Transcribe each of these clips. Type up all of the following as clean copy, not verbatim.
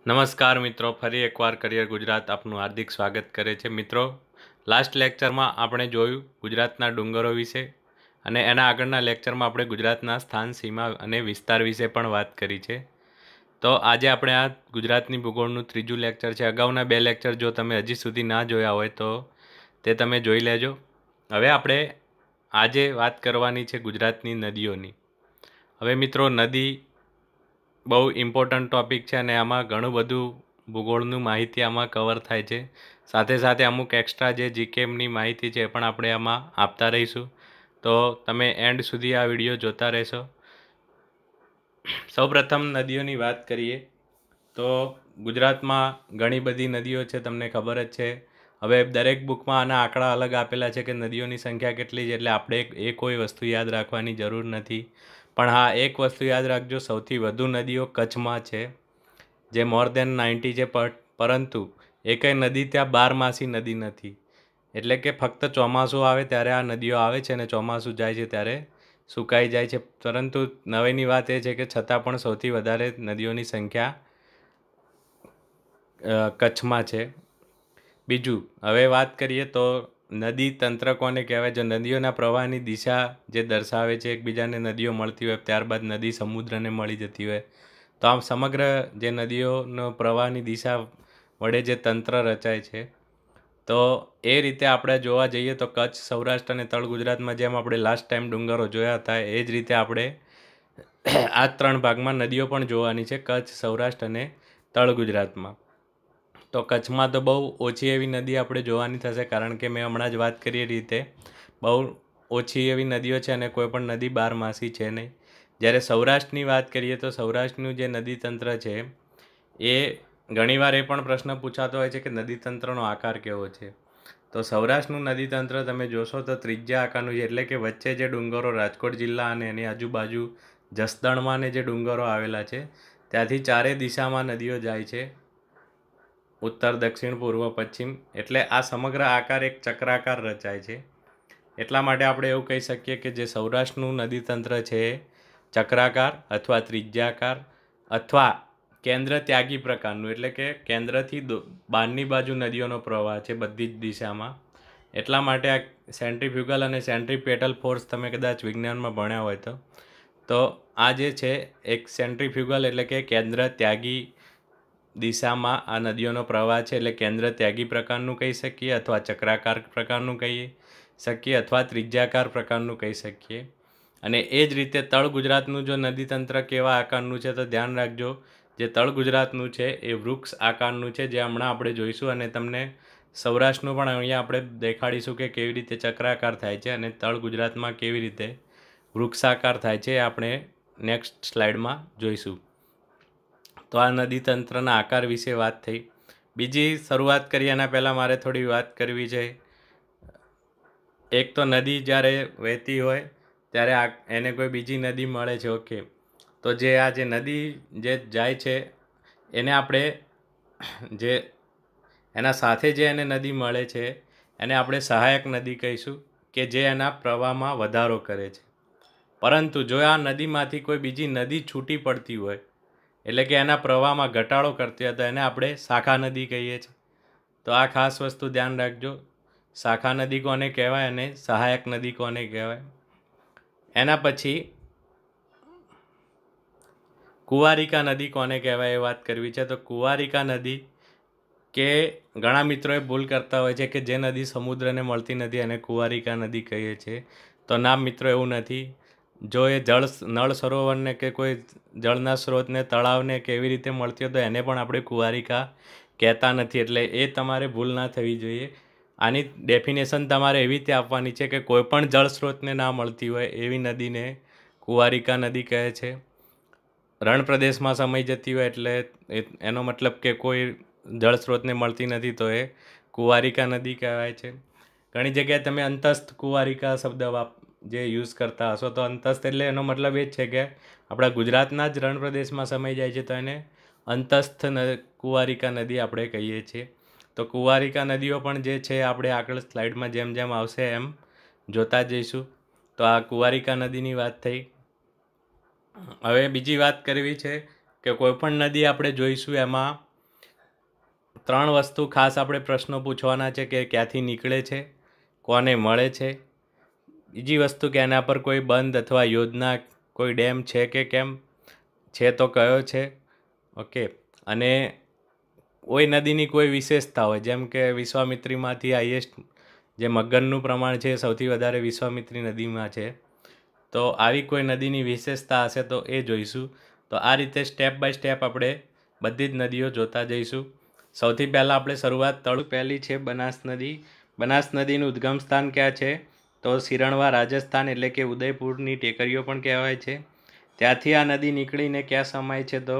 નમસ્કાર મિત્રો, ફરી એકવાર કરિયર ગુજરાત આપનું હાર્દિક સ્વાગત કરે છે. મિત્રો, લાસ્ટ લેક્ચરમાં આપણે જોયું ગુજરાતના ડુંગરો વિશે અને એના આગળના લેક્ચરમાં આપણે ગુજરાતના સ્થાન, સીમા અને વિસ્તાર વિશે પણ વાત કરી છે. તો આજે આપણે આ ગુજરાતની ભૂગોળનું ત્રીજું લેક્ચર છે. અગાઉના બે લેક્ચર જો તમે હજી સુધી ના જોયા હોય તો તે તમે જોઈ લેજો. હવે આપણે આજે વાત કરવાની છે ગુજરાતની નદીઓની. હવે મિત્રો, નદી બહુ ઇમ્પોર્ટન્ટ ટૉપિક છે અને આમાં ઘણું બધું ભૂગોળનું માહિતી આમાં કવર થાય છે. સાથે સાથે અમુક એક્સ્ટ્રા જે જીકેમની માહિતી છે એ પણ આપણે આમાં આપતા રહીશું. તો તમે એન્ડ સુધી આ વિડીયો જોતા રહેશો. સૌપ્રથમ નદીઓની વાત કરીએ તો ગુજરાતમાં ઘણી બધી નદીઓ છે, તમને ખબર જ છે. હવે દરેક બુકમાં આના આંકડા અલગ આપેલા છે કે નદીઓની સંખ્યા કેટલી છે, એટલે આપણે એ કોઈ વસ્તુ યાદ રાખવાની જરૂર નથી. પણ હા, એક વસ્તુ યાદ રાખજો, સૌથી વધુ નદીઓ કચ્છમાં છે, જે મોર દેન 90 છે. પરંતુ એકેય નદી ત્યાં બારમાસી નદી નથી. એટલે કે ફક્ત ચોમાસું આવે ત્યારે આ નદીઓ આવે છે અને ચોમાસું જાય છે ત્યારે સુકાઈ જાય છે. પરંતુ નવાઈની વાત એ છે કે છતાં પણ સૌથી વધારે નદીઓની સંખ્યા કચ્છમાં છે. બીજું, હવે વાત કરીએ તો નદી તંત્ર કોને કહેવાય? જો નદીઓના પ્રવાહની દિશા જે દર્શાવે છે, એકબીજાને નદીઓ મળતી હોય, ત્યારબાદ નદી સમુદ્રને મળી જતી હોય, તો આમ સમગ્ર જે નદીઓનો પ્રવાહની દિશા વડે જે તંત્ર રચાય છે, તો એ રીતે આપણે જોવા જઈએ તો કચ્છ, સૌરાષ્ટ્ર અને તળ ગુજરાતમાં જેમ આપણે લાસ્ટ ટાઈમ ડુંગરો જોયા હતા, એ જ રીતે આપણે આ ત્રણ ભાગમાં નદીઓ પણ જોવાની છે, કચ્છ, સૌરાષ્ટ્ર અને તળ ગુજરાતમાં. તો કચ્છમાં તો બહુ ઓછી એવી નદી આપણે જોવાની થશે, કારણ કે મેં હમણાં જ વાત કરી એ રીતે બહુ ઓછી એવી નદીઓ છે અને કોઈ પણ નદી બારમાસી છે નહીં. જ્યારે સૌરાષ્ટ્રની વાત કરીએ તો સૌરાષ્ટ્રનું જે નદીતંત્ર છે એ ઘણીવાર એ પણ પ્રશ્ન પૂછાતો હોય છે કે નદીતંત્રનો આકાર કેવો છે. તો સૌરાષ્ટ્રનું નદીતંત્ર તમે જોશો તો ત્રિજ્યા આકારનું છે, એટલે કે વચ્ચે જે ડુંગરો રાજકોટ જિલ્લા અને એની આજુબાજુ જસદણમાં ને જે ડુંગરો આવેલા છે ત્યાંથી ચારે દિશામાં નદીઓ જાય છે, ઉત્તર, દક્ષિણ, પૂર્વ, પશ્ચિમ. એટલે આ સમગ્ર આકાર એક ચક્રાકાર રચાય છે. એટલા માટે આપણે એવું કહી શકીએ કે જે સૌરાષ્ટ્રનું નદીતંત્ર છે એ ચક્રાકાર અથવા ત્રિજ્યાકાર અથવા કેન્દ્ર ત્યાગી પ્રકારનું, એટલે કે કેન્દ્રથી બહારની બાજુ નદીઓનો પ્રવાહ છે બધી જ દિશામાં. એટલા માટે આ સેન્ટ્રીફ્યુગલ અને સેન્ટ્રીપેટલ ફોર્સ તમે કદાચ વિજ્ઞાનમાં ભણ્યા હોય તો આ જે છે એક સેન્ટ્રીફ્યુગલ એટલે કે કેન્દ્ર ત્યાગી દિશામાં આ નદીઓનો પ્રવાહ છે, એટલે કેન્દ્ર ત્યાગી પ્રકારનું કહી શકીએ, અથવા ચક્રાકાર પ્રકારનું કહી શકીએ, અથવા ત્રિજ્યાકાર પ્રકારનું કહી શકીએ. અને એ જ રીતે તળ ગુજરાતનું જો નદીતંત્ર કેવા આકારનું છે તો ધ્યાન રાખજો, જે તળ ગુજરાતનું છે એ વૃક્ષ આકારનું છે, જે હમણાં આપણે જોઈશું. અને તમને સૌરાષ્ટ્રનું પણ અહીંયા આપણે દેખાડીશું કે કેવી રીતે ચક્રાકાર થાય છે અને તળ ગુજરાતમાં કેવી રીતે વૃક્ષાકાર થાય છે, એ આપણે નેક્સ્ટ સ્લાઇડમાં જોઈશું. તો આ નદીતંત્રના આકાર વિશે વાત થઈ. બીજી શરૂઆત કરીએ એના પહેલાં મારે થોડી વાત કરવી છે. એક તો નદી જ્યારે વહેતી હોય ત્યારે એને કોઈ બીજી નદી મળે છે, ઓકે. તો જે આ જે નદી જે જાય છે એને આપણે જે એના સાથે જે એને નદી મળે છે એને આપણે સહાયક નદી કહીશું, કે જે એના પ્રવાહમાં વધારો કરે છે. પરંતુ જો આ નદીમાંથી કોઈ બીજી નદી છૂટી પડતી હોય, એટલે કે એના પ્રવાહમાં ઘટાડો કરતી હોય, તો એને આપણે શાખા નદી કહીએ છીએ. તો આ ખાસ વસ્તુ ધ્યાન રાખજો, શાખા નદી કોને કહેવાય અને સહાયક નદી કોને કહેવાય. એના પછી કુંવારિકા નદી કોને કહેવાય એ વાત કરવી છે. તો કુંવારિકા નદી, કે ઘણા મિત્રોએ ભૂલ કરતા હોય છે કે જે નદી સમુદ્રને મળતી નથી એને કુંવારિકા નદી કહીએ છીએ. તો ના મિત્રો, એવું નથી. જો એ નળ સરોવરને કે કોઈ જળના સ્ત્રોતને, તળાવને કેવી રીતે મળતી હોય તો એને પણ આપણે કુંવારિકા કહેતા નથી. એટલે એ તમારે ભૂલ ના થવી જોઈએ. આની ડેફિનેશન તમારે એવી રીતે આપવાની છે કે કોઈ પણ જળ સ્ત્રોતને ના મળતી હોય એવી નદીને કુંવારિકા નદી કહે છે. રણ પ્રદેશમાં સમાઈ જતી હોય એટલે એનો મતલબ કે કોઈ જળ સ્ત્રોતને મળતી નથી, તો એ કુંવારિકા નદી કહેવાય છે. ઘણી જગ્યાએ તમે અંતસ્થ કુંવારિકા શબ્દ જે યુઝ કરતા હશો, તો અંતસ્થ એટલે એનો મતલબ એ જ છે કે આપણા ગુજરાતના જ રણ પ્રદેશમાં સમાઈ જાય છે, તો એને અંતસ્થ કુંવારિકા નદી આપણે કહીએ છીએ. તો કુંવારિકા નદીઓ પણ જે છે આપણે આગળ સ્લાઇડમાં જેમ જેમ આવશે એમ જોતા જઈશું. તો આ કુંવારિકા નદીની વાત થઈ. હવે બીજી વાત કરવી છે કે કોઈ પણ નદી આપણે જોઈશું એમાં 3 વસ્તુ ખાસ આપણે પ્રશ્નો પૂછવાના છે કે ક્યાંથી નીકળે છે, કોને મળે છે, બીજી વસ્તુ કે એના પર કોઈ બંધ અથવા યોજના, કોઈ ડેમ છે કે કેમ, છે તો કયો છે, ઓકે. અને કોઈ નદીની કોઈ વિશેષતા હોય, જેમ કે વિશ્વામિત્રીમાંથી હાઈએસ્ટ જે મગનનું પ્રમાણ છે એ સૌથી વધારે વિશ્વામિત્રી નદીમાં છે. તો આવી કોઈ નદીની વિશેષતા હશે તો એ જોઈશું. તો આ રીતે સ્ટેપ બાય સ્ટેપ આપણે બધી જ નદીઓ જોતા જઈશું. સૌથી પહેલાં આપણે શરૂઆત પહેલી છે બનાસ નદી. બનાસ નદીનું ઉદ્ગમ સ્થાન ક્યાં છે? તો સિરણવા રાજસ્થાન, એટલે કે ઉદયપુરની ટેકરીઓ પણ કહેવાય છે. ત્યાંથી આ નદી નીકળીને ક્યાં સમાય છે? તો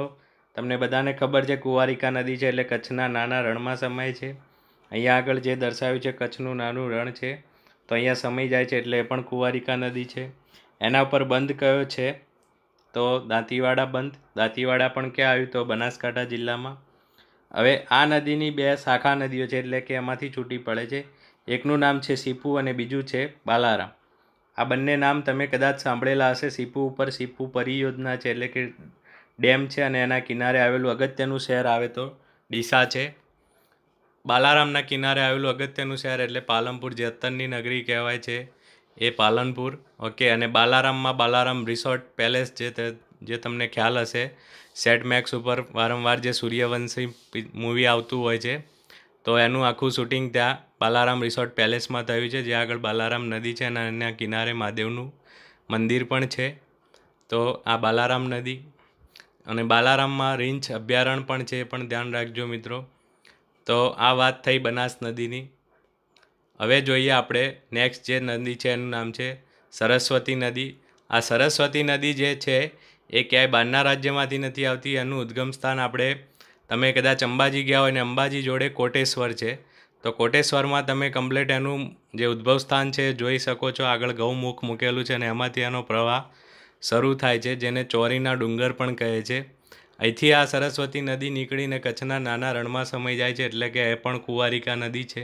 તમને બધાને ખબર છે કુંવારિકા નદી છે, એટલે કચ્છના નાના રણમાં સમાય છે. અહીંયા આગળ જે દર્શાવ્યું છે કચ્છનું નાનું રણ છે, તો અહીંયા સમાઈ જાય છે, એટલે એ પણ કુંવારિકા નદી છે. એના ઉપર બંધ કયો છે? તો દાંતીવાડા બંધ. દાંતીવાડા પણ ક્યાં આવ્યું? તો બનાસકાંઠા જિલ્લામાં. હવે આ નદીની 2 શાખા નદીઓ છે, એટલે કે એમાંથી છૂટી પડે છે. એકનું નામ છે સીપુ અને બીજું છે બાલારામ. આ બંને નામ તમે કદાચ સાંભળેલા હશે. સીપુ ઉપર સીપુ પરિયોજના છે, એટલે કે ડેમ છે, અને એના કિનારે આવેલું અગત્યનું શહેર આવે તો ડીસા છે. બાલારામના કિનારે આવેલું અગત્યનું શહેર એટલે પાલનપુર, જે અત્તરની નગરી કહેવાય છે, એ પાલનપુર, ઓકે. અને બાલારામમાં બાલારામ રિસોર્ટ પેલેસ જે તમને ખ્યાલ હશે, સેટ મેક્સ ઉપર વારંવાર જે સૂર્યવંશી મૂવી આવતું હોય છે, તો એનું આખું શૂટિંગ ત્યાં બાલારામ રિસોર્ટ પેલેસમાં થયું છે, જ્યાં આગળ બાલારામ નદી છે અને એના કિનારે મહાદેવનું મંદિર પણ છે. તો આ બાલારામ નદી. અને બાલારામમાં રીંછ અભયારણ્ય પણ છે, એ પણ ધ્યાન રાખજો મિત્રો. તો આ વાત થઈ બનાસ નદીની. હવે જોઈએ આપણે નેક્સ્ટ જે નદી છે એનું નામ છે સરસ્વતી નદી. આ સરસ્વતી નદી જે છે એ ક્યાંય બહારના રાજ્યમાંથી નથી આવતી. એનું ઉદ્ગમ સ્થાન તમે કદાચ અંબાજી ગયા હોય ને અંબાજી જોડે કોટેશ્વર છે, તો કોટેશ્વરમાં તમે કમ્પ્લેટ એનું જે ઉદ્ભવ સ્થાન છે એ જોઈ શકો છો. આગળ ગૌમુખ મૂકેલું છે અને એમાંથી એનો પ્રવાહ શરૂ થાય છે, જેને ચોરીના ડુંગર પણ કહે છે. અહીંથી આ સરસ્વતી નદી નીકળીને કચ્છના નાના રણમાં સમાઈ જાય છે, એટલે કે એ પણ કુંવારિકા નદી છે.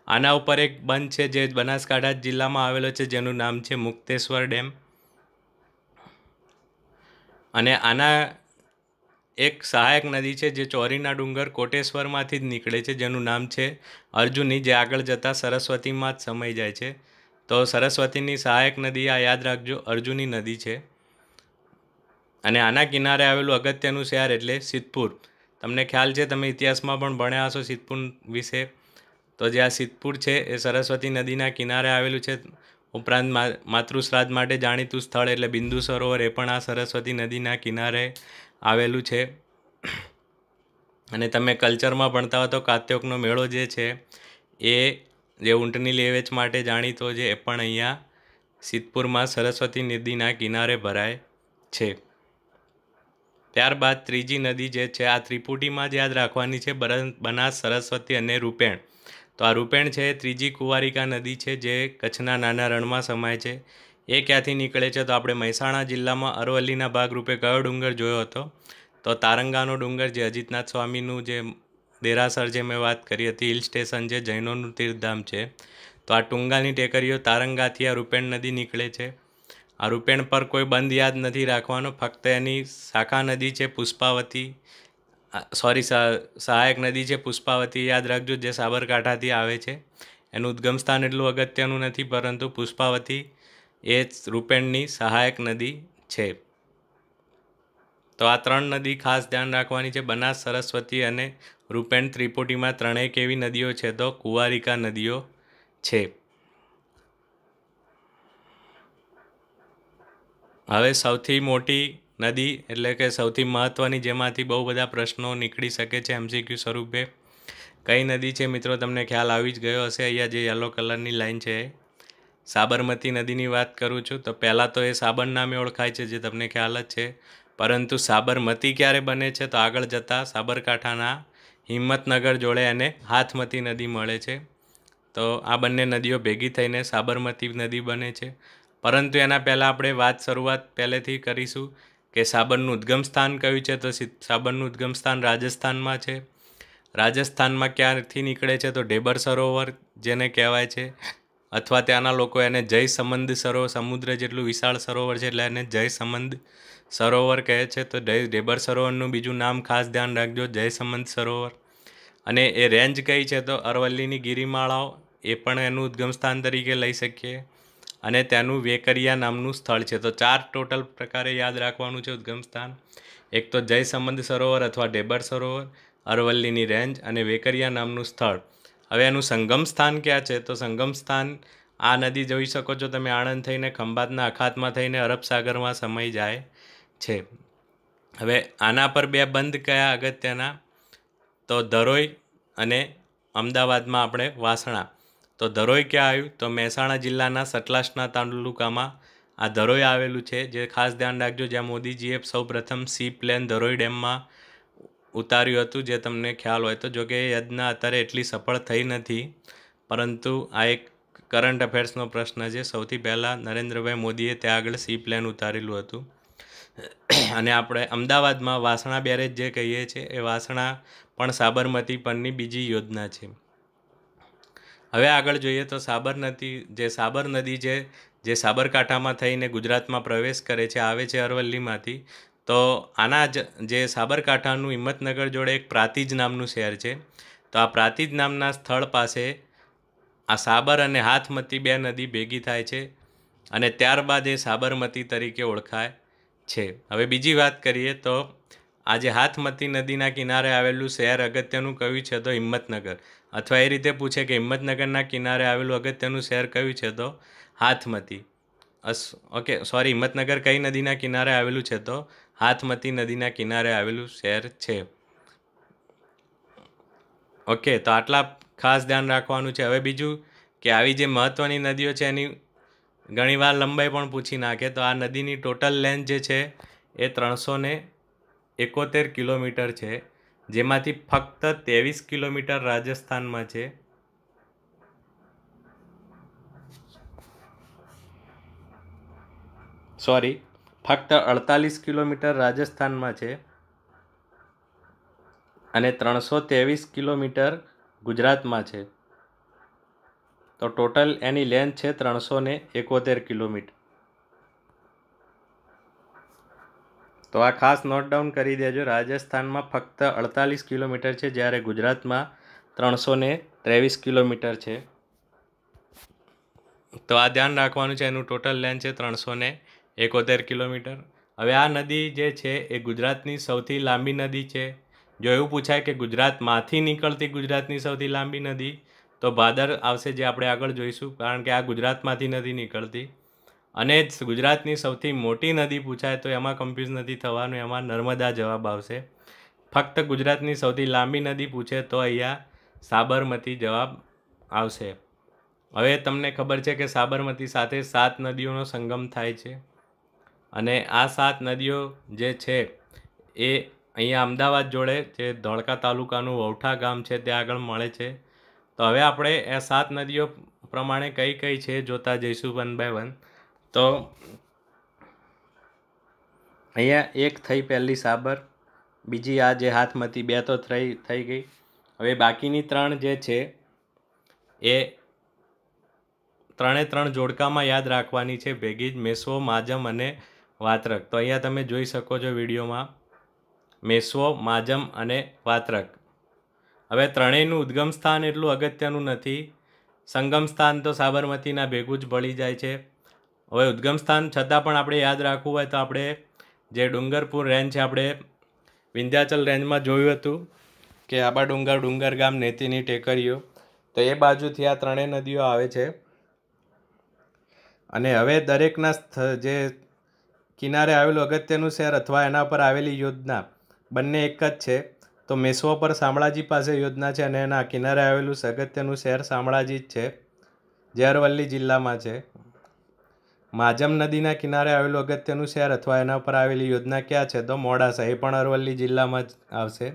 આના ઉપર એક બંધ છે જે બનાસકાંઠા જિલ્લામાં આવેલો છે, જેનું નામ છે મુક્તેશ્વર ડેમ. અને આના એક સહાયક નદી છે જે ચોરીના ડુંગર કોટેશ્વરમાંથી જ નીકળે છે, જેનું નામ છે અર્જુની, જે આગળ જતાં સરસ્વતીમાં જ સમાઈ જાય છે. તો સરસ્વતીની સહાયક નદી આ યાદ રાખજો, અર્જુની નદી છે. અને આના કિનારે આવેલું અગત્યનું શહેર એટલે સિદ્ધપુર. તમને ખ્યાલ છે, તમે ઇતિહાસમાં પણ ભણ્યા હશો સિદ્ધપુર વિશે. તો જે આ સિદ્ધપુર છે એ સરસ્વતી નદીના કિનારે આવેલું છે. ઉપરાંત માતૃશ્રાદ્ધ માટે જાણીતું સ્થળ એટલે બિંદુ સરોવર, એ પણ આ સરસ્વતી નદીના કિનારે આવેલું છે. અને તમે કલ્ચરમાં ભણતા હો તો કાત્યોકનો મેળો જે છે એ જે ઊંટની લે વેચ માટે જાણીતો છે, એ પણ અહીંયા સિદ્ધપુરમાં સરસ્વતી નદીના કિનારે ભરાય છે. ત્યારબાદ ત્રીજી નદી જે છે આ ત્રિપુટીમાં જ યાદ રાખવાની છે, બનાસ, સરસ્વતી અને રૂપેણ. તો આ રૂપેણ છે એ ત્રીજી કુંવારિકા નદી છે, જે કચ્છના નાના રણમાં સમાય છે. એ ક્યાંથી નીકળે છે? તો આપણે મહેસાણા જિલ્લામાં અરવલ્લીના ભાગરૂપે કયો ડુંગર જોયો હતો? તો તારંગાનો ડુંગર, જે અજીતનાથ સ્વામીનું જે દેરાસર જે મેં વાત કરી હતી, હિલ સ્ટેશન છે, જૈનોનું તીર્થધામ છે. તો આ ટુંગાની ટેકરીઓ તારંગાથી આ રૂપેણ નદી નીકળે છે. આ રૂપેણ પર કોઈ બંધ યાદ નથી રાખવાનો, ફક્ત એની શાખા નદી છે પુષ્પાવતી, સહાયક નદી છે પુષ્પાવતી યાદ રાખજો, જે સાબરકાંઠાથી આવે છે. એનું ઉદ્ગમ સ્થાન એટલું અગત્યનું નથી, પરંતુ પુષ્પાવતી એ રૂપેણની સહાયક નદી છે. તો આ 3 નદી ખાસ ધ્યાન રાખવાની છે, બનાસ, સરસ્વતી અને રૂપેણ. ત્રિપુટીમાં ત્રણેય કેવી નદીઓ છે? તો કુંવારિકા નદીઓ છે. હવે સૌથી મોટી નદી એટલે કે સૌથી મહત્ત્વની, જેમાંથી બહુ બધા પ્રશ્નો નીકળી શકે છે MCQ સ્વરૂપે, કઈ નદી છે મિત્રો? તમને ખ્યાલ આવી જ ગયો હશે. અહીંયા જે યલો કલરની લાઈન છે, સાબરમતી નદીની વાત કરું છું. તો પહેલાં તો એ સાબર નામે ઓળખાય છે, જે તમને ખ્યાલ જ છે. પરંતુ સાબરમતી ક્યારે બને છે? તો આગળ જતાં સાબરકાંઠાના હિંમતનગર જોડે એને હાથમતી નદી મળે છે. તો આ બંને નદીઓ ભેગી થઈને સાબરમતી નદી બને છે. પરંતુ એના પહેલાં આપણે શરૂઆત પહેલેથી કરીશું કે સાબરનું ઉદ્ગમ સ્થાન કયું છે? તો સાબરનું ઉદ્ગમ સ્થાન રાજસ્થાનમાં છે. રાજસ્થાનમાં ક્યાંથી નીકળે છે? તો ઢેબર સરોવર જેને કહેવાય છે, અથવા ત્યાંના લોકો એને જયસમંદ સરોવર, સમુદ્ર જેટલું વિશાળ સરોવર છે એટલે એને જયસમંદ સરોવર કહે છે. તો ઢેબર સરોવરનું બીજું નામ ખાસ ધ્યાન રાખજો, જયસમંદ સરોવર. અને એ રેન્જ કઈ છે તો અરવલ્લીની ગિરિમાળાઓ એ પણ એનું ઉદ્ગમ સ્થાન તરીકે લઈ શકીએ. અને ત્યાંનું વેકરિયા નામનું સ્થળ છે. તો 4 ટોટલ પ્રકારે યાદ રાખવાનું છે ઉદ્ગમ સ્થાન. એક તો જયસંબંધ સરોવર અથવા ડેબર સરોવર, અરવલ્લીની રેન્જ અને વેકરિયા નામનું સ્થળ. હવે એનું સંગમ સ્થાન ક્યાં છે? તો સંગમ સ્થાન આ નદી જોઈ શકો છો તમે, આણંદ થઈને ખંભાતના અખાતમાં થઈને અરબ સાગરમાં સમાઈ જાય છે. હવે આના પર 2 બંધ કયા અગત્યના? તો ધરોઈ અને અમદાવાદમાં આપણે વાસણા. તો ધરોઈ ક્યાં આવ્યું? તો મહેસાણા જિલ્લાના સતલાસના તાલુકામાં આ ધરોઈ આવેલું છે, જે ખાસ ધ્યાન રાખજો, જ્યાં મોદીજીએ સૌપ્રથમ સી પ્લેન ધરોઈ ડેમમાં ઉતાર્યું હતું, જે તમને ખ્યાલ હોય તો. જોકે એ યોજના અત્યારે એટલી સફળ થઈ નથી, પરંતુ આ એક કરંટ અફેર્સનો પ્રશ્ન છે. સૌથી પહેલાં નરેન્દ્રભાઈ મોદીએ ત્યાં આગળ સી પ્લેન ઉતારેલું હતું. અને આપણે અમદાવાદમાં વાસણા બેરેજ જે કહીએ છીએ, એ વાસણા પણ સાબરમતી પરની બીજી યોજના છે. હવે આગળ જોઈએ તો સાબર નદી જે સાબરકાંઠામાં થઈને ગુજરાતમાં પ્રવેશ કરે છે, આવે છે અરવલ્લીમાંથી. તો આના જે સાબરકાંઠાનું હિંમતનગર જોડે એક પ્રાતિજ નામનું શહેર છે. તો આ પ્રાતિજ નામના સ્થળ પાસે આ સાબર અને હાથમતી 2 નદી ભેગી થાય છે, અને ત્યારબાદ એ સાબરમતી તરીકે ઓળખાય છે. હવે બીજી વાત કરીએ તો આજે હાથમતી નદીના કિનારે આવેલું શહેર અગત્યનું કયું છે? તો હિંમતનગર. અથવા એ રીતે પૂછે કે હિંમતનગરના કિનારે આવેલું અગત્યનું શહેર કયું છે? તો હાથમતી. ઓકે, સોરી, હિંમતનગર કઈ નદીના કિનારે આવેલું છે? તો હાથમતી નદીના કિનારે આવેલું શહેર છે. ઓકે, તો આટલા ખાસ ધ્યાન રાખવાનું છે. હવે બીજું કે આવી જે મહત્ત્વની નદીઓ છે એની ઘણીવાર લંબાઈ પણ પૂછી નાખે. તો આ નદીની ટોટલ લેન્થ જે છે એ 371 કિલોમીટર છે, જેમાંથી ફક્ત 23 કિલોમીટર રાજસ્થાનમાં છે. ફક્ત 48 કિલોમીટર રાજસ્થાનમાં છે અને 323 કિલોમીટર ગુજરાતમાં છે. તો ટોટલ એની લેન્થ છે 371 કિલોમીટર. તો આ ખાસ નોટ ડાઉન કરી દેજો. રાજસ્થાનમાં ફક્ત 48 કિલોમીટર છે, જ્યારે ગુજરાતમાં 323 કિલોમીટર છે. તો આ ધ્યાન રાખવાનું છે. એનું ટોટલ લેન્થ છે 371 કિલોમીટર. હવે આ નદી જે છે એ ગુજરાતની સૌથી લાંબી નદી છે. જો એવું પૂછાય કે ગુજરાતમાંથી નીકળતી ગુજરાતની સૌથી લાંબી નદી, તો ભાદર આવશે, જે આપણે આગળ જોઈશું, કારણ કે આ ગુજરાતમાંથી નથી નીકળતી. અને ગુજરાતની સૌથી મોટી નદી પૂછાય તો એમાં કન્ફ્યુઝ નથી થવાનું, એમાં નર્મદા જવાબ આવશે. ફક્ત ગુજરાતની સૌથી લાંબી નદી પૂછે તો અહીંયા સાબરમતી જવાબ આવશે. હવે તમને ખબર છે કે સાબરમતી સાથે 7 નદીઓનો સંગમ થાય છે, અને આ 7 નદીઓ જે છે એ અહીંયા અમદાવાદ જોડે જે ધોળકા તાલુકાનું વૌઠા ગામ છે ત્યાં આગળ મળે છે. તો હવે આપણે એ 7 નદીઓ પ્રમાણે કઈ કઈ છે જોતા જઈશું 1 બાય 1. તો અહીંયા એક થઈ પહેલી સાબર, બીજી આ જે હાથમતી, 2 તો થઈ ગઈ. હવે બાકીની 3 જે છે એ 3 જોડકામાં યાદ રાખવાની છે ભેગી જ, મેશ્વો, માજમ અને વાત્રક. તો અહીંયા તમે જોઈ શકો છો વિડીયોમાં, મેશ્વો, માજમ અને વાત્રક. હવે ત્રણેયનું ઉદ્ગમ સ્થાન એટલું અગત્યનું નથી. સંગમ સ્થાન તો સાબરમતીના ભેગું જ ભળી જાય છે. હવે ઉદ્ગમ સ્થાન છતાં પણ આપણે યાદ રાખવું હોય તો આપણે જે ડુંગરપુર રેન્જ છે, આપણે વિંધ્યાચલ રેન્જમાં જોયું હતું કે આબા ડુંગર ગામ, નેતીની ટેકરીઓ, તો એ બાજુથી આ 3 નદીઓ આવે છે. અને હવે દરેકના જે કિનારે આવેલું અગત્યનું શહેર અથવા એના પર આવેલી યોજના બંને એક જ છે. તો મેશ્વો પર શામળાજી પાસે યોજના છે, અને એના કિનારે આવેલું અગત્યનું શહેર શામળાજી જ છે, જે અરવલ્લી જિલ્લામાં છે. માજમ નદીના કિનારે આવેલું અગત્યનું શહેર અથવા એના પર આવેલી યોજના ક્યાં છે? તો મોડાસા, એ પણ અરવલ્લી જિલ્લામાં જ આવશે.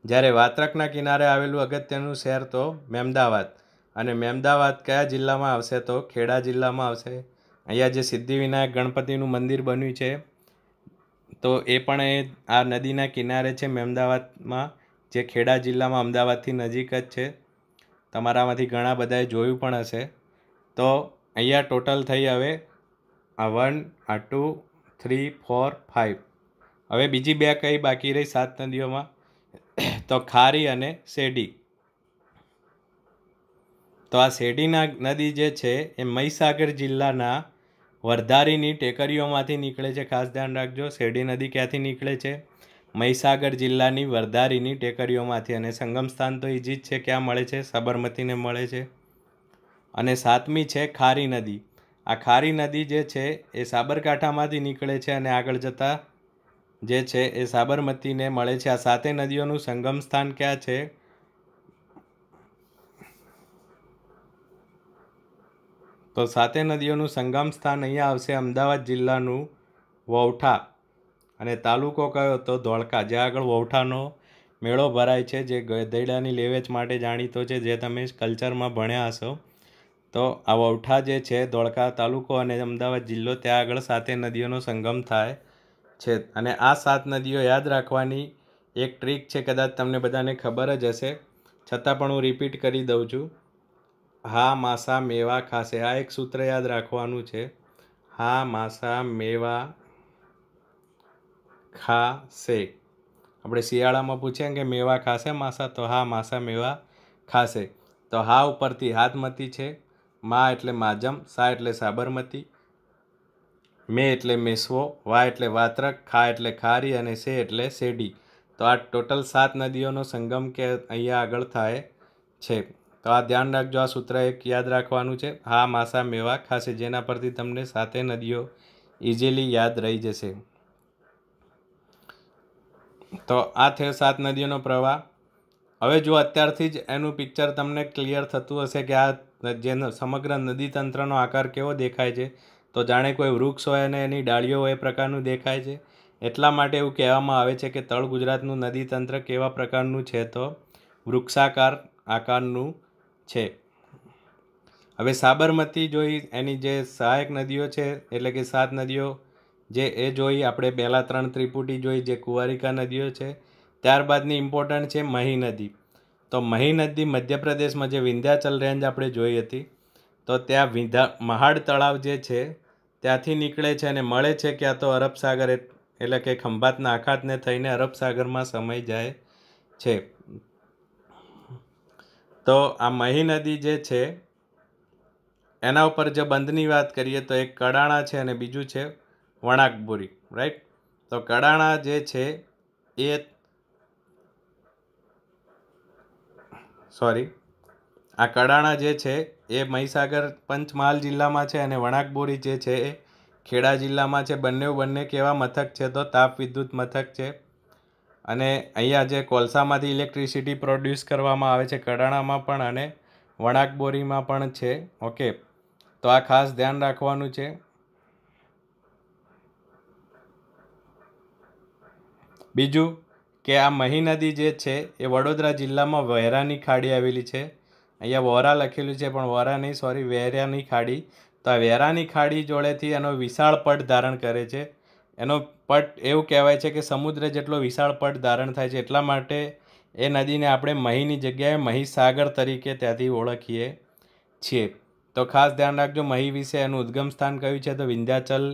જ્યારે વાત્રકના કિનારે આવેલું અગત્યનું શહેર તો મહેમદાવાદ, અને મહેમદાવાદ કયા જિલ્લામાં આવશે? તો ખેડા જિલ્લામાં આવશે. અહીંયા જે સિદ્ધિવિનાયક ગણપતિનું મંદિર બન્યું છે, તો એ પણ આ નદીના કિનારે છે મહેમદાવાદમાં, જે ખેડા જિલ્લામાં અમદાવાદથી નજીક જ છે. તમારામાંથી ઘણા બધાએ જોયું પણ હશે. તો અહીંયા ટોટલ થઈ હવે આ 1, આ 2, 3, 4, 5. હવે બીજી 2 કઈ બાકી રહી 7 નદીઓમાં? તો ખારી અને શેરડી. તો આ શેરડીના નદી જે છે એ મહીસાગર જિલ્લાના વરધારીની ટેકરીઓમાંથી નીકળે છે. ખાસ ધ્યાન રાખજો, શેરડી નદી ક્યાંથી નીકળે છે? મહીસાગર જિલ્લાની વરધારીની ટેકરીઓમાંથી. અને સંગમ સ્થાન તો ઈજી જ છે, ક્યાં મળે છે? સાબરમતીને મળે છે. અને 7મી છે ખારી નદી. આ ખારી નદી જે છે એ સાબરકાંઠામાંથી નીકળે છે અને આગળ જતાં જે છે એ સાબરમતીને મળે છે. આ 7 નદીઓનું સંગમ સ્થાન ક્યાં છે? તો 7 નદીઓનું સંગમ સ્થાન અહીંયા આવશે અમદાવાદ જિલ્લાનું વૌઠા. અને તાલુકો કયો? તો ધોળકા. જ્યાં આગળ વૌઠાનો મેળો ભરાય છે, જે ગધેડાની લેવેચ માટે જાણીતો છે, જે તમે કલ્ચરમાં ભણ્યા હશો. તો આ વૌઠા જે છે, ધોળકા તાલુકો અને અમદાવાદ જિલ્લો, ત્યાં આગળ 7 નદીઓનો સંગમ થાય છે. અને આ 7 નદીઓ યાદ રાખવાની એક ટ્રીક છે, કદાચ તમને બધાને ખબર જ હશે, છતાં પણ હું રિપીટ કરી દઉં છું. હા માસા મેવા ખાશે. આ એક સૂત્ર યાદ રાખવાનું છે. હા માસા મેવા ખાશે. આપણે શિયાળામાં પૂછીએ કે મેવા ખાશે માસા, તો હા માસા મેવા ખાશે. તો હા ઉપરથી હાથમતી છે, મા એટલે માજમ, સા એટલે સાબરમતી, મે એટલે મેસવો, વા એટલે વાત્રક, ખા એટલે ખારી અને સે એટલે શેરડી. તો આ ટોટલ 7 નદીઓનો સંગમ કે અહીંયા આગળ થાય છે. તો આ ધ્યાન રાખજો, આ સૂત્ર એક યાદ રાખવાનું છે. હા માસા મેવા ખાશે, જેના પરથી તમને 7 નદીઓ ઇઝીલી યાદ રહી જશે. તો આ થયો 7 નદીઓનો પ્રવાહ. હવે જો અત્યારથી જ એનું પિક્ચર તમને ક્લિયર થતું હશે કે આ જેનો સમગ્ર નદી તંત્રનો આકાર કેવો દેખાય છે, તો જાણે કોઈ વૃક્ષ હોય અને એની ડાળીઓ હોય એ પ્રકારનું દેખાય છે. એટલા માટે એવું કહેવામાં આવે છે કે તળ ગુજરાતનું નદી તંત્ર કેવા પ્રકારનું છે? તો વૃક્ષાકાર આકારનું છે. હવે સાબરમતી જોઈ, એની જે સહાયક નદીઓ છે, એટલે કે 7 નદીઓ જે એ જોઈ આપણે. પહેલાં 3 ત્રિપુટી જોઈ, જે કુંવારિકા નદીઓ છે. ત્યારબાદની ઇમ્પોર્ટન્ટ છે મહી નદી. તો મહી નદી મધ્યપ્રદેશમાં, જે વિંધ્યાચલ રેન્જ આપણે જોઈ હતી, તો ત્યાં મહાડ તળાવ જે છે ત્યાંથી નીકળે છે અને મળે છે ક્યાં? તો અરબ સાગર, એટલે કે ખંભાતના અખાતને થઈને અરબ સાગરમાં સમાઈ જાય છે. તો આ મહી નદી જે છે એના ઉપર જો બંધની વાત કરીએ તો એક કડાણા છે અને બીજું છે વણાકબોરી, રાઈટ? તો કડાણા જે છે એ આ કડાણા જે છે એ મહીસાગર પંચમહાલ જિલ્લામાં છે અને વણાકબોરી જે છે એ ખેડા જિલ્લામાં છે. બંને કેવા મથક છે? તો તાપ વિદ્યુત મથક છે. અને અહીંયા જે કોલસામાંથી ઇલેક્ટ્રિસિટી પ્રોડ્યુસ કરવામાં આવે છે કડાણામાં પણ અને વણાકબોરીમાં પણ છે. ઓકે, તો આ ખાસ ધ્યાન રાખવાનું છે. બીજું કે આ મહી નદી જે છે એ વડોદરા જિલ્લામાં વહેરાની ખાડી આવેલી છે. અહીંયા વોરા લખેલું છે પણ વોરા નહીં, સોરી, વહેરાની ખાડી. તો આ વહેરાની ખાડી જોડેથી એનો વિશાળ પટ ધારણ કરે છે. એનો પટ એવું કહેવાય છે કે સમુદ્ર જેટલો વિશાળ પટ ધારણ થાય છે. એટલા માટે એ નદીને આપણે મહીની જગ્યાએ મહીસાગર તરીકે ત્યાંથી ઓળખીએ છીએ. તો ખાસ ધ્યાન રાખજો, મહી વિશે. એનું ઉદ્ગમ સ્થાન કયું છે? તો વિંધ્યાચલ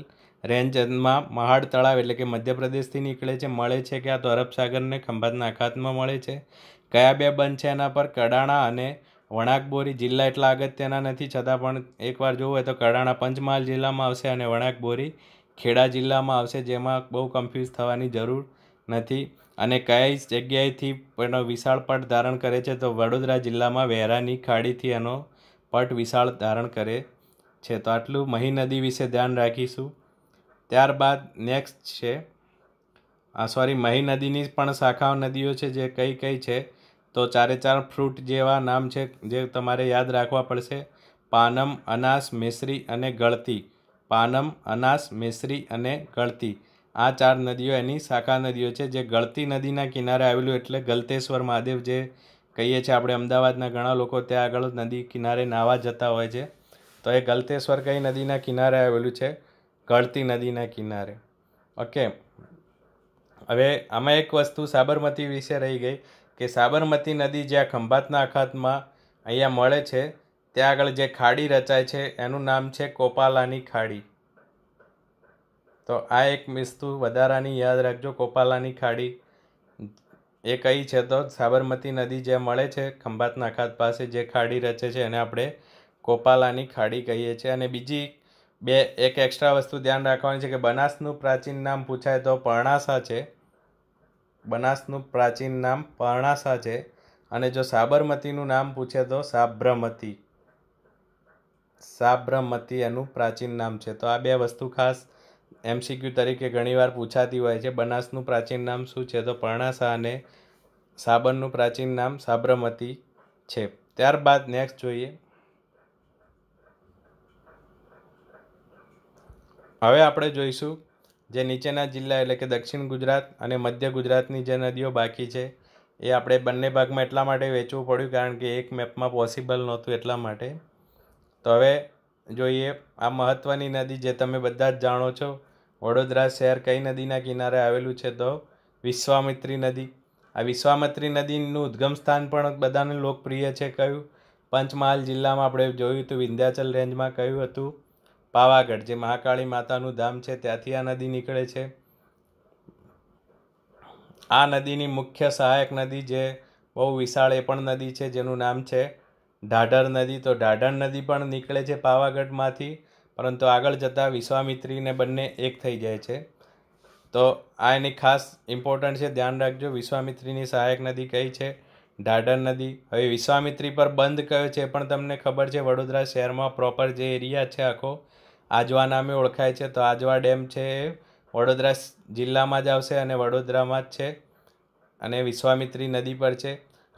રેન્જમાં મહાડ તળાવ, એટલે કે મધ્યપ્રદેશથી નીકળે છે. મળે છે ક્યાં? તો અરબ સાગરને ખંભાતના અખાતમાં મળે છે. કયા 2 બંધ છે એના પર? કડાણા અને વણાકબોરી. જિલ્લા એટલા અગત્યના નથી, છતાં પણ એકવાર જોવું હોય તો કડાણા પંચમહાલ જિલ્લામાં આવશે અને વણાકબોરી ખેડા જિલ્લામાં આવશે, જેમાં બહુ કન્ફ્યુઝ થવાની જરૂર નથી. અને કઈ જગ્યાએથી એનો વિશાળ પટ ધારણ કરે છે? તો વડોદરા જિલ્લામાં વહેરાની ખાડીથી એનો પટ વિશાળ ધારણ કરે છે. તો આટલું મહી નદી વિશે ધ્યાન રાખીશું. ત્યારબાદ નેક્સ્ટ છે મહી નદીની પણ શાખાઓ નદીઓ છે, જે કઈ કઈ છે? તો 4 ફ્રૂટ જેવા નામ છે જે તમારે યાદ રાખવા પડશે. પાનમ, અનાસ, મેસરી અને ગળતી. પાનમ, અનાસ, મેસરી અને ગળતી. આ 4 નદીઓ એની શાખા નદીઓ છે. જે ગળતી નદીના કિનારે આવેલું, એટલે ગલતેશ્વર મહાદેવ જે કહીએ છીએ આપણે, અમદાવાદના ઘણા લોકો ત્યાં આગળ નદી કિનારે નાહવા જતા હોય છે. તો એ ગલતેશ્વર કઈ નદીના કિનારે આવેલું છે? ગળતી નદીના કિનારે. ઓકે, હવે આમાં એક વસ્તુ સાબરમતી વિશે રહી ગઈ કે સાબરમતી નદી જ્યાં ખંભાતના અખાતમાં અહીંયા મળે છે, ત્યાં આગળ જે ખાડી રચાય છે એનું નામ છે કોપાલાની ખાડી. તો આ એક વસ્તુ વધારાની યાદ રાખજો, કોપાલાની ખાડી. એ કઈ છે તો સાબરમતી નદી જે મળે છે ખંભાતના અખાત પાસે જે ખાડી રચે છે એને આપણે કોપાલાની ખાડી કહીએ છીએ. અને બીજી એક એક્સ્ટ્રા વસ્તુ ધ્યાન રાખવાની છે કે બનાસનું પ્રાચીન નામ પૂછાય તો પર્ણાસા છે. બનાસનું પ્રાચીન નામ પર્ણાસા છે. અને જો સાબરમતીનું નામ પૂછે તો સાબ્રમતી એનું પ્રાચીન નામ છે. તો આ બે વસ્તુ ખાસ MCQ તરીકે ઘણીવાર પૂછાતી હોય છે. બનાસનું પ્રાચીન નામ શું છે તો પર્ણાસા અને સાબરનું પ્રાચીન નામ સાબરમતી છે. ત્યારબાદ નેક્સ્ટ જોઈએ. હવે આપણે જોઈશું જે નીચેના જિલ્લા એટલે કે દક્ષિણ ગુજરાત અને મધ્ય ગુજરાતની જે નદીઓ બાકી છે એ આપણે બંને ભાગમાં એટલા માટે વહેંચવું પડ્યું કારણ કે એક મેપમાં પોસિબલ નહોતું એટલા માટે. તો હવે જોઈએ આ મહત્ત્વની નદી જે તમે બધા જ જાણો છો. વડોદરા શહેર કઈ નદીના કિનારે આવેલું છે તો વિશ્વામિત્રી નદી. આ વિશ્વામિત્રી નદીનું ઉદ્ગમ સ્થાન પણ બધાને લોકપ્રિય છે. કયું? પંચમહાલ જિલ્લામાં આપણે જોયું હતું વિંધ્યાચલ રેન્જમાં કયું હતું? પાવાગઢ જે મહાકાળી માતાનું ધામ છે ત્યાંથી આ નદી નીકળે છે. આ નદીની મુખ્ય સહાયક નદી જે બહુ વિશાળ એ પણ નદી છે જેનું નામ છે ઢાઢર નદી. તો ઢાઢર નદી પણ નીકળે છે પાવાગઢમાંથી, પરંતુ આગળ જતાં વિશ્વામિત્રીને બંને એક થઈ જાય છે. તો આ એની ખાસ ઇમ્પોર્ટન્ટ છે, ધ્યાન રાખજો. વિશ્વામિત્રીની સહાયક નદી કઈ છે? ઢાઢર નદી. હવે વિશ્વામિત્રી પર બંધ કયો છે પણ તમને ખબર છે? વડોદરા શહેરમાં પ્રોપર જે એરિયા છે આખો આજવા નામે ઓળખાય છે. તો આજવા ડેમ છે એ વડોદરા જિલ્લામાં જ આવશે અને વડોદરામાં જ છે અને વિશ્વામિત્રી નદી પર છે.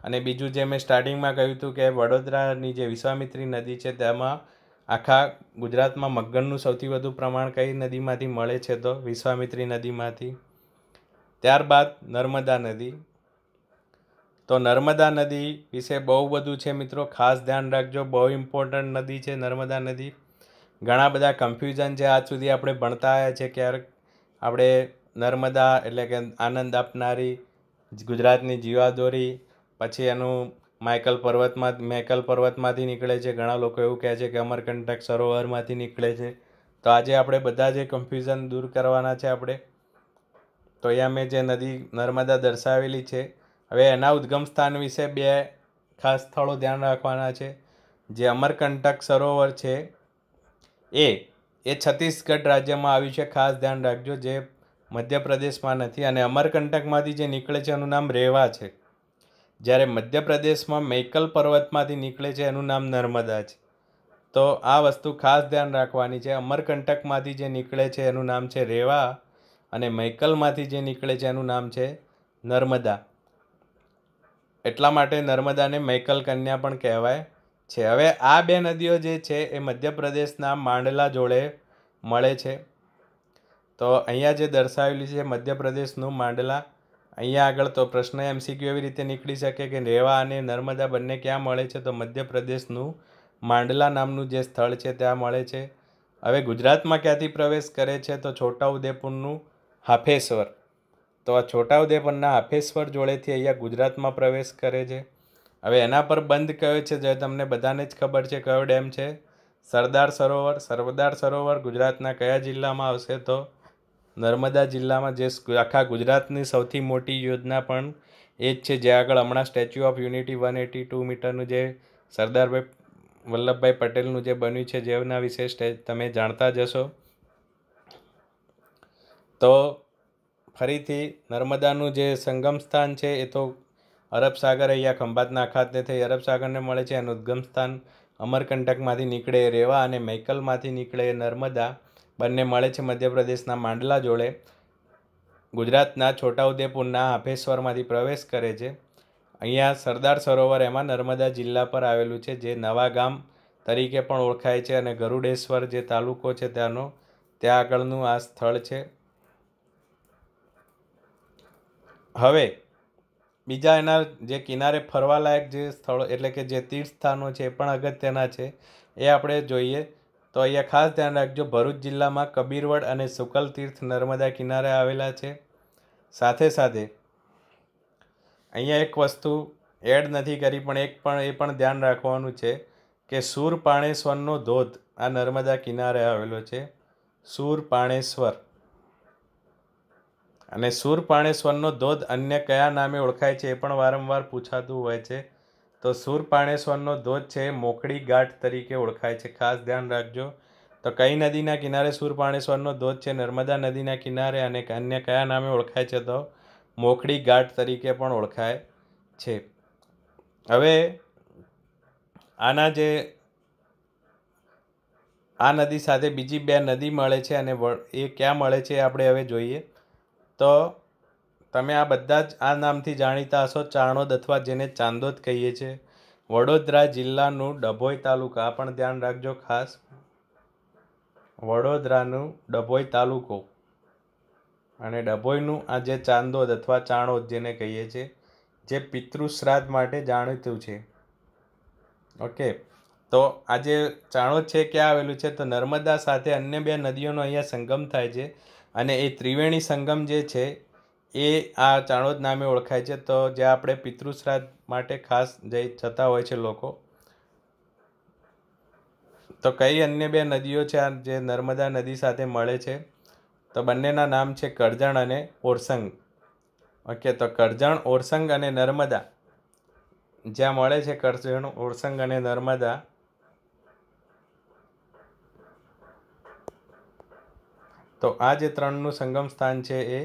અને બીજું જે મેં સ્ટાર્ટિંગમાં કહ્યું હતું કે વડોદરાની જે વિશ્વામિત્રી નદી છે તેમાં આખા ગુજરાતમાં મગરનું સૌથી વધુ પ્રમાણ કઈ નદીમાંથી મળે છે તો વિશ્વામિત્રી નદીમાંથી. ત્યારબાદ નર્મદા નદી. તો નર્મદા નદી વિશે બહુ બધું છે મિત્રો, ખાસ ધ્યાન રાખજો. બહુ ઇમ્પોર્ટન્ટ નદી છે નર્મદા નદી. ઘણા બધા કન્ફ્યુઝન છે આજ સુધી આપણે ભણતા આવ્યા છે. ક્યારેક આપણે નર્મદા એટલે કે આનંદ આપનારી, ગુજરાતની જીવાદોરી, પછી એનું મેકલ પર્વતમાંથી નીકળે છે. ઘણા લોકો એવું કહે છે કે અમરકંટક સરોવરમાંથી નીકળે છે. તો આજે આપણે બધા જે કન્ફ્યુઝન દૂર કરવાના છે આપણે. તો અહીંયા મેં જે નદી નર્મદા દર્શાવેલી છે. હવે એના ઉદ્ગમ સ્થાન વિશે બે ખાસ સ્થળો ધ્યાન રાખવાના છે. જે અમરકંટક સરોવર છે એ છત્તીસગઢ રાજ્યમાં આવ્યું છે, ખાસ ધ્યાન રાખજો, જે મધ્યપ્રદેશમાં નથી. અને અમરકંટકમાંથી જે નીકળે છે એનું નામ રેવા છે, જ્યારે મધ્યપ્રદેશમાં મૈકલ પર્વતમાંથી નીકળે છે એનું નામ નર્મદા છે. તો આ વસ્તુ ખાસ ધ્યાન રાખવાની છે. અમરકંટકમાંથી જે નીકળે છે એનું નામ છે રેવા અને મૈકલમાંથી જે નીકળે છે એનું નામ છે નર્મદા. એટલા માટે નર્મદાને મૈકલ કન્યા પણ કહેવાય છે. હવે આ બે નદીઓ જે છે એ મધ્યપ્રદેશના માંડલા જોડે મળે છે. તો અહીંયા જે દર્શાવેલી છે મધ્યપ્રદેશનું માંડલા, અહીંયા આગળ તો પ્રશ્ન MCQ એવી રીતે નીકળી શકે કે રેવા અને નર્મદા બંને ક્યાં મળે છે? તો મધ્યપ્રદેશનું માંડલા નામનું જે સ્થળ છે ત્યાં મળે છે. હવે ગુજરાતમાં ક્યાંથી પ્રવેશ કરે છે? તો છોટાઉદેપુરનું હાફેશ્વર. તો આ છોટાઉદેપુરના હાફેશ્વર જોડેથી અહીંયા ગુજરાતમાં પ્રવેશ કરે છે. હવે એના પર બંધ કયો છે જે તમને બધાને જ ખબર છે? કયો ડેમ છે? સરદાર સરોવર. સરદાર સરોવર ગુજરાતના કયા જિલ્લામાં આવશે? તો નર્મદા જિલ્લામાં. જે આખા ગુજરાતની સૌથી મોટી યોજના પણ એ જ છે, જે આગળ હમણાં સ્ટેચ્યુ ઓફ યુનિટી 182 મીટરનું જે સરદારભાઈ વલ્લભભાઈ પટેલનું જે બન્યું છે, જેના વિશે તમે જાણતા જ હશો. તો ફરીથી નર્મદાનું જે સંગમ સ્થાન છે એ તો અરબ સાગર, અહીંયા ખંભાતના અખાતને થઈ અરબ સાગરને મળે છે. એનું ઉદ્ગમ સ્થાન અમરકંટકમાંથી નીકળે રેવા અને મૈકલમાંથી નીકળે નર્મદા, બંને મળે છે મધ્યપ્રદેશના માંડલા જોડે. ગુજરાતના છોટાઉદેપુરના હાફેશ્વરમાંથી પ્રવેશ કરે છે. અહીંયા સરદાર સરોવર એમાં નર્મદા જિલ્લા પર આવેલું છે, જે નવા ગામ તરીકે પણ ઓળખાય છે. અને ગરુડેશ્વર જે તાલુકો છે ત્યાં આગળનું આ સ્થળ છે. હવે બીજા એના જે કિનારે ફરવાલાયક જે સ્થળો એટલે કે જે તીર્થ સ્થાનો છે એ પણ અગત્યના છે, એ આપણે જોઈએ. તો અહીંયા ખાસ ધ્યાન રાખજો, ભરૂચ જિલ્લામાં કબીરવડ અને શુકલ તીર્થ નર્મદા કિનારે આવેલા છે. સાથે સાથે અહીંયા એક વસ્તુ એડ નથી કરી પણ એ પણ ધ્યાન રાખવાનું છે કે શૂરપાણેશ્વરનો ધોધ આ નર્મદા કિનારે આવેલો છે. શૂરપાણેશ્વર અને શૂરપાણેશ્વરનો ધોધ અન્ય કયા નામે ઓળખાય છે એ પણ વારંવાર પૂછાતું હોય છે. તો શૂરપાણેશ્વરનો ધોધ છે મોકળી ઘાટ તરીકે ઓળખાય છે, ખાસ ધ્યાન રાખજો. તો કઈ નદીના કિનારે શૂરપાણેશ્વરનો ધોધ છે? નર્મદા નદીના કિનારે. અને અન્ય કયા નામે ઓળખાય છે? તો મોકળી ઘાટ તરીકે પણ ઓળખાય છે. હવે આ નદી સાથે બીજી બે નદી મળે છે અને એ ક્યાં મળે છે આપણે હવે જોઈએ. તો તમે આ બધા જ આ નામથી જાણીતા હશો, ચાણોદ અથવા જેને ચાંદોદ કહીએ છીએ. વડોદરા જિલ્લાનું ડભોઈ તાલુકા, આ પણ ધ્યાન રાખજો ખાસ. વડોદરાનું ડભોઈ તાલુકો અને ડભોઈનું આ જે ચાંદોદ અથવા ચાણોદ જેને કહીએ છીએ, જે પિતૃ શ્રાદ્ધ માટે જાણીતું છે. ઓકે, તો આ જે ચાણોદ છે ક્યાં આવેલું છે? તો નર્મદા સાથે અન્ય બે નદીઓનો અહીંયા સંગમ થાય છે અને એ ત્રિવેણી સંગમ જે છે એ આ ચાણોદ નામે ઓળખાય છે. તો જે આપણે પિતૃ શ્રાદ્ધ માટે ખાસ જતા હોય છે લોકો. તો કઈ અન્ય બે નદીઓ છે જે નર્મદા નદી સાથે મળે છે? તો બંનેના નામ છે કરજણ અને ઓરસંગ. ઓકે, તો કરજણ, ઓરસંગ અને નર્મદા જ્યાં મળે છે, કરજણ, ઓરસંગ અને નર્મદા, તો આ જે ત્રણનું સંગમ સ્થાન છે એ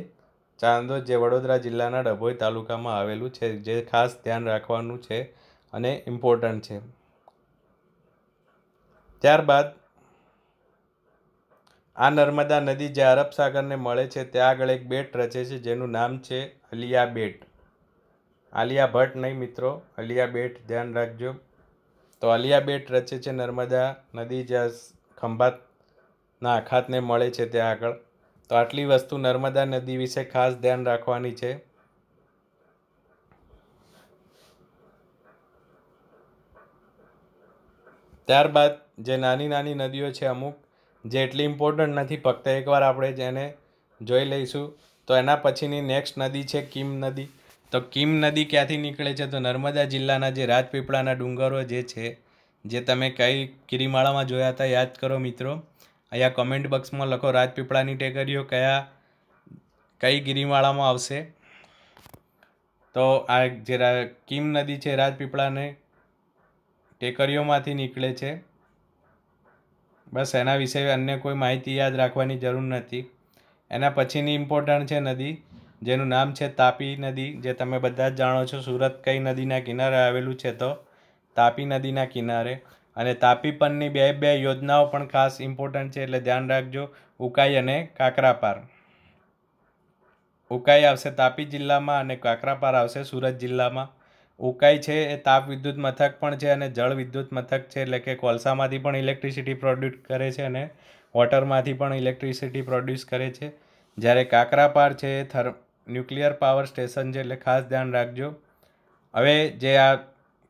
ચાંદોદ, જે વડોદરા જિલ્લાના ડભોઈ તાલુકામાં આવેલું છે, જે ખાસ ધ્યાન રાખવાનું છે અને ઇમ્પોર્ટન્ટ છે. ત્યારબાદ આ નર્મદા નદી જે અરબ સાગરને મળે છે ત્યાં આગળ એક બેટ રચે છે જેનું નામ છે અલિયા બેટ. આલિયા ભટ્ટ નહીં મિત્રો, અલિયા બેટ ધ્યાન રાખજો. તો અલિયા બેટ રચે છે નર્મદા નદી જ્યાં ખંભાતના અખાતને મળે છે ત્યાં આગળ. તો આટલી વસ્તુ નર્મદા નદી વિશે ખાસ ધ્યાન રાખવાની છે. ત્યારબાદ જે નાની નાની નદીઓ છે અમુક, જે એટલી ઇમ્પોર્ટન્ટ નથી, ફક્ત એકવાર આપણે જેને જોઈ લઈશું. તો એના પછીની નેક્સ્ટ નદી છે કીમ નદી. તો કીમ નદી ક્યાંથી નીકળે છે? તો નર્મદા જિલ્લાના જે રાજપીપળાના ડુંગરો જે છે, જે તમે કઈ ગિરિમાળામાં જોયા હતા યાદ કરો મિત્રો. અહીંયા કમેન્ટ બોક્સમાં લખો રાજપીપળાની ટેકરીઓ કઈ ગિરિમાળામાં આવશે. તો આ જે કીમ નદી છે રાજપીપળાને ટેકરીઓમાંથી નીકળે છે. બસ એના વિશે અન્ય કોઈ માહિતી યાદ રાખવાની જરૂર નથી. એના પછીની ઇમ્પોર્ટન્ટ છે નદી જેનું નામ છે તાપી નદી, જે તમે બધા જ જાણો છો. સુરત કઈ નદીના કિનારે આવેલું છે? તો તાપી નદીના કિનારે. અને તાપી પરની બે યોજનાઓ પણ ખાસ ઇમ્પોર્ટન્ટ છે, એટલે ધ્યાન રાખજો. ઉકાઈ અને કાકરાપાર. ઉકાઈ આવશે તાપી જિલ્લામાં અને કાકરાપાર આવશે સુરત જિલ્લામાં. ઉકાઈ છે એ તાપ વિદ્યુત મથક પણ છે અને જળ વિદ્યુત મથક છે, એટલે કે કોલસામાંથી પણ ઇલેક્ટ્રિસિટી પ્રોડ્યુસ કરે છે અને વોટરમાંથી પણ ઇલેક્ટ્રિસિટી પ્રોડ્યુસ કરે છે. જ્યારે કાકરાપાર છે એ ન્યુક્લિયર પાવર સ્ટેશન છે, એટલે ખાસ ધ્યાન રાખજો. હવે જે આ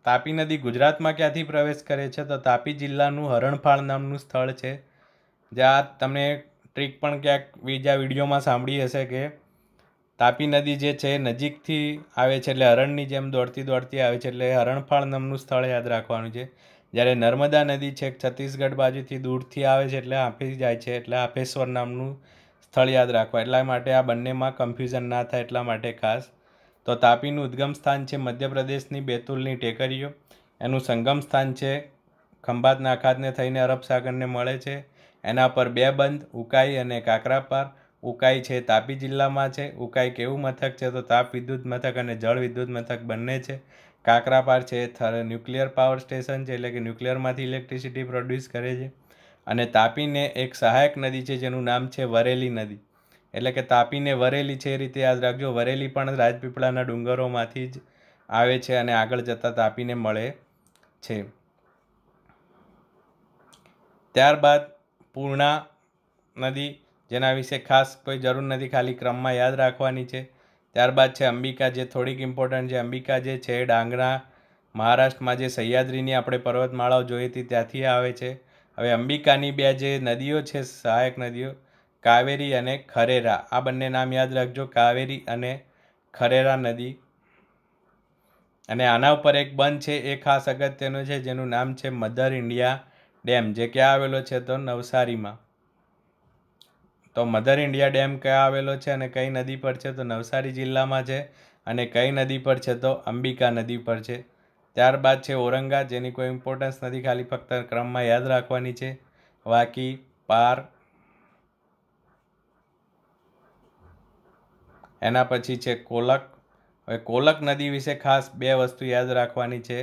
તાપી નદી ગુજરાતમાં ક્યાંથી પ્રવેશ કરે છે? તો તાપી જિલ્લાનું હરણફાળ નામનું સ્થળ છે, જ્યાં તમે ટ્રીક પણ ક્યાંક બીજા વિડીયોમાં સાંભળી હશે કે તાપી નદી જે છે નજીકથી આવે છે, એટલે હરણની જેમ દોડતી આવે છે, એટલે હરણફાળ નામનું સ્થળ યાદ રાખવાનું છે. જ્યારે નર્મદા નદી છે છત્તીસગઢ બાજુથી દૂરથી આવે છે, એટલે હાંફી જાય છે, એટલે હાંફેશ્વર નામનું સ્થળ યાદ રાખવા. એટલા માટે આ બંનેમાં કન્ફ્યુઝન ના થાય એટલા માટે ખાસ. તો તાપીનું ઉદ્ગમ સ્થાન છે મધ્યપ્રદેશની બેતુલની ટેકરીઓ. એનું સંગમ સ્થાન છે ખંભાતના અખાતને થઈને અરબ સાગરને મળે છે. એના પર બે બંધ, ઉકાઈ અને કાકરાપાર. ઉકાઈ છે તાપી જિલ્લામાં છે. ઉકાઈ કેવું મથક છે? તો તાપ વિદ્યુત મથક અને જળ વિદ્યુત મથક બંને છે. કાકરાપાર છે ન્યુક્લિયર પાવર સ્ટેશન છે, એટલે કે ન્યુક્લિયરમાંથી ઇલેક્ટ્રિસિટી પ્રોડ્યુસ કરે છે. અને તાપીને એક સહાયક નદી છે જેનું નામ છે વરેલી નદી, એટલે કે તાપીને વરેલી છે એ રીતે યાદ રાખજો. વરેલી પણ રાજપીપળાના ડુંગરોમાંથી જ આવે છે અને આગળ જતાં તાપીને મળે છે. ત્યારબાદ પૂર્ણા નદી, જેના વિશે ખાસ કોઈ જરૂર નથી, ખાલી ક્રમમાં યાદ રાખવાની છે. ત્યારબાદ છે અંબિકા, જે થોડીક ઇમ્પોર્ટન્ટ છે. અંબિકા જે છે ડાંગના મહારાષ્ટ્રમાં જે સહ્યાદ્રીની આપણે પર્વતમાળાઓ જોઈ હતી ત્યાંથી આવે છે. હવે અંબિકાની બે જે નદીઓ છે સહાયક નદીઓ, કાવેરી અને ખરેરા, આ બંને નામ યાદ રાખજો, કાવેરી અને ખરેરા નદી. અને આના ઉપર એક બંધ છે એ ખાસ અગત્યનો છે જેનું નામ છે મધર ઇન્ડિયા ડેમ, જે ક્યાં આવેલો છે? તો નવસારીમાં. તો મધર ઇન્ડિયા ડેમ ક્યાં આવેલો છે અને કઈ નદી પર છે? તો નવસારી જિલ્લામાં છે. અને કઈ નદી પર છે? તો અંબિકા નદી પર છે. ત્યારબાદ છે ઔરંગા, જેની કોઈ ઇમ્પોર્ટન્સ નથી, ખાલી ફક્ત ક્રમમાં યાદ રાખવાની છે. વાકી, પાર, એના પછી છે કોલક. હવે કોલક નદી વિશે ખાસ બે વસ્તુ યાદ રાખવાની છે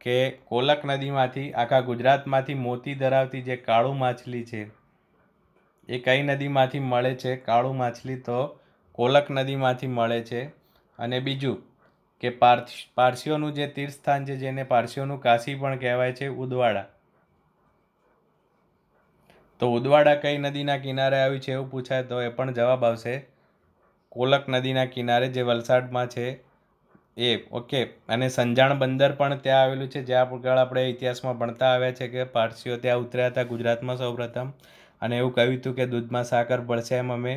કે કોલક નદીમાંથી આખા ગુજરાતમાંથી મોતી ધરાવતી જે કાળું માછલી છે એ કઈ નદીમાંથી મળે છે? કાળું માછલી તો કોલક નદીમાંથી મળે છે. અને બીજું કે પારસીઓનું જે તીર્થસ્થાન છે, જેને પારસીઓનું કાશી પણ કહેવાય છે, ઉદવાડા. તો ઉદવાડા કઈ નદીના કિનારે આવ્યું છે એવું પૂછાય તો એ પણ જવાબ આવશે કોલક નદીના કિનારે, જે વલસાડમાં છે એ. ઓકે. અને સંજાણ બંદર પણ ત્યાં આવેલું છે, જ્યાં આગળ આપણે ઇતિહાસમાં ભણતા આવ્યા છે કે પારસીઓ ત્યાં ઉતર્યા હતા ગુજરાતમાં સૌપ્રથમ, અને એવું કહ્યું હતું કે દૂધમાં સાકર ભળશે એમ અમે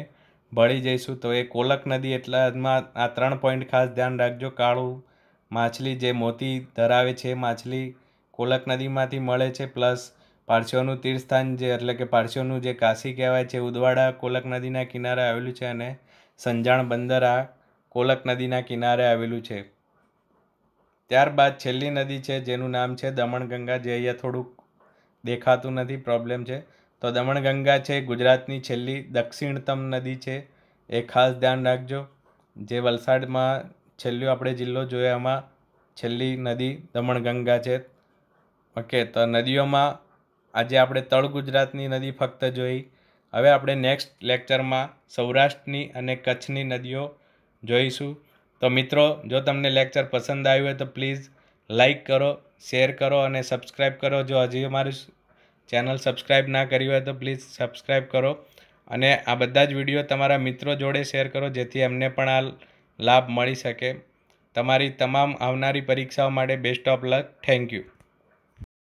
ભળી જઈશું. તો એ કોલક નદી એટલામાં આ 3 પોઈન્ટ ખાસ ધ્યાન રાખજો. કાળું માછલી જે મોતી ધરાવે છે માછલી કોલક નદીમાંથી મળે છે, પ્લસ પારસીઓનું તીર્થસ્થાન જે એટલે કે પારસીઓનું જે કાશી કહેવાય છે ઉદવાડા કોલક નદીના કિનારે આવેલું છે, અને સંજાણ બંદર આ કોલક નદીના કિનારે આવેલું છે. ત્યારબાદ છેલ્લી નદી છે જેનું નામ છે દમણગંગા, જે અહીંયા થોડુંક દેખાતું નથી, પ્રોબ્લેમ છે. તો દમણગંગા છે ગુજરાતની છેલ્લી દક્ષિણતમ નદી છે, એ ખાસ ધ્યાન રાખજો. જે વલસાડમાં છેલ્લો આપણે જિલ્લો જોયો એમાં છેલ્લી નદી દમણગંગા છે. ઓકે. તો નદીઓમાં આજે આપણે તળ ગુજરાતની નદી ફક્ત જોઈ. હવે આપણે નેક્સ્ટ લેક્ચરમાં સૌરાષ્ટ્રની અને કચ્છની નદીઓ જોઈશું. તો મિત્રો, જો તમને લેક્ચર પસંદ આવ્યું હોય તો પ્લીઝ લાઈક કરો, શેર કરો અને સબસ્ક્રાઈબ કરો. જો હજી અમારું ચેનલ સબસ્ક્રાઈબ ના કરી હોય તો પ્લીઝ સબસ્ક્રાઈબ કરો. અને આ બધા જ વિડીયો તમારા મિત્રો જોડે શેર કરો, જેથી એમને પણ આ લાભ મળી શકે. તમારી તમામ આવનારી પરીક્ષાઓ માટે best of luck. Thank you.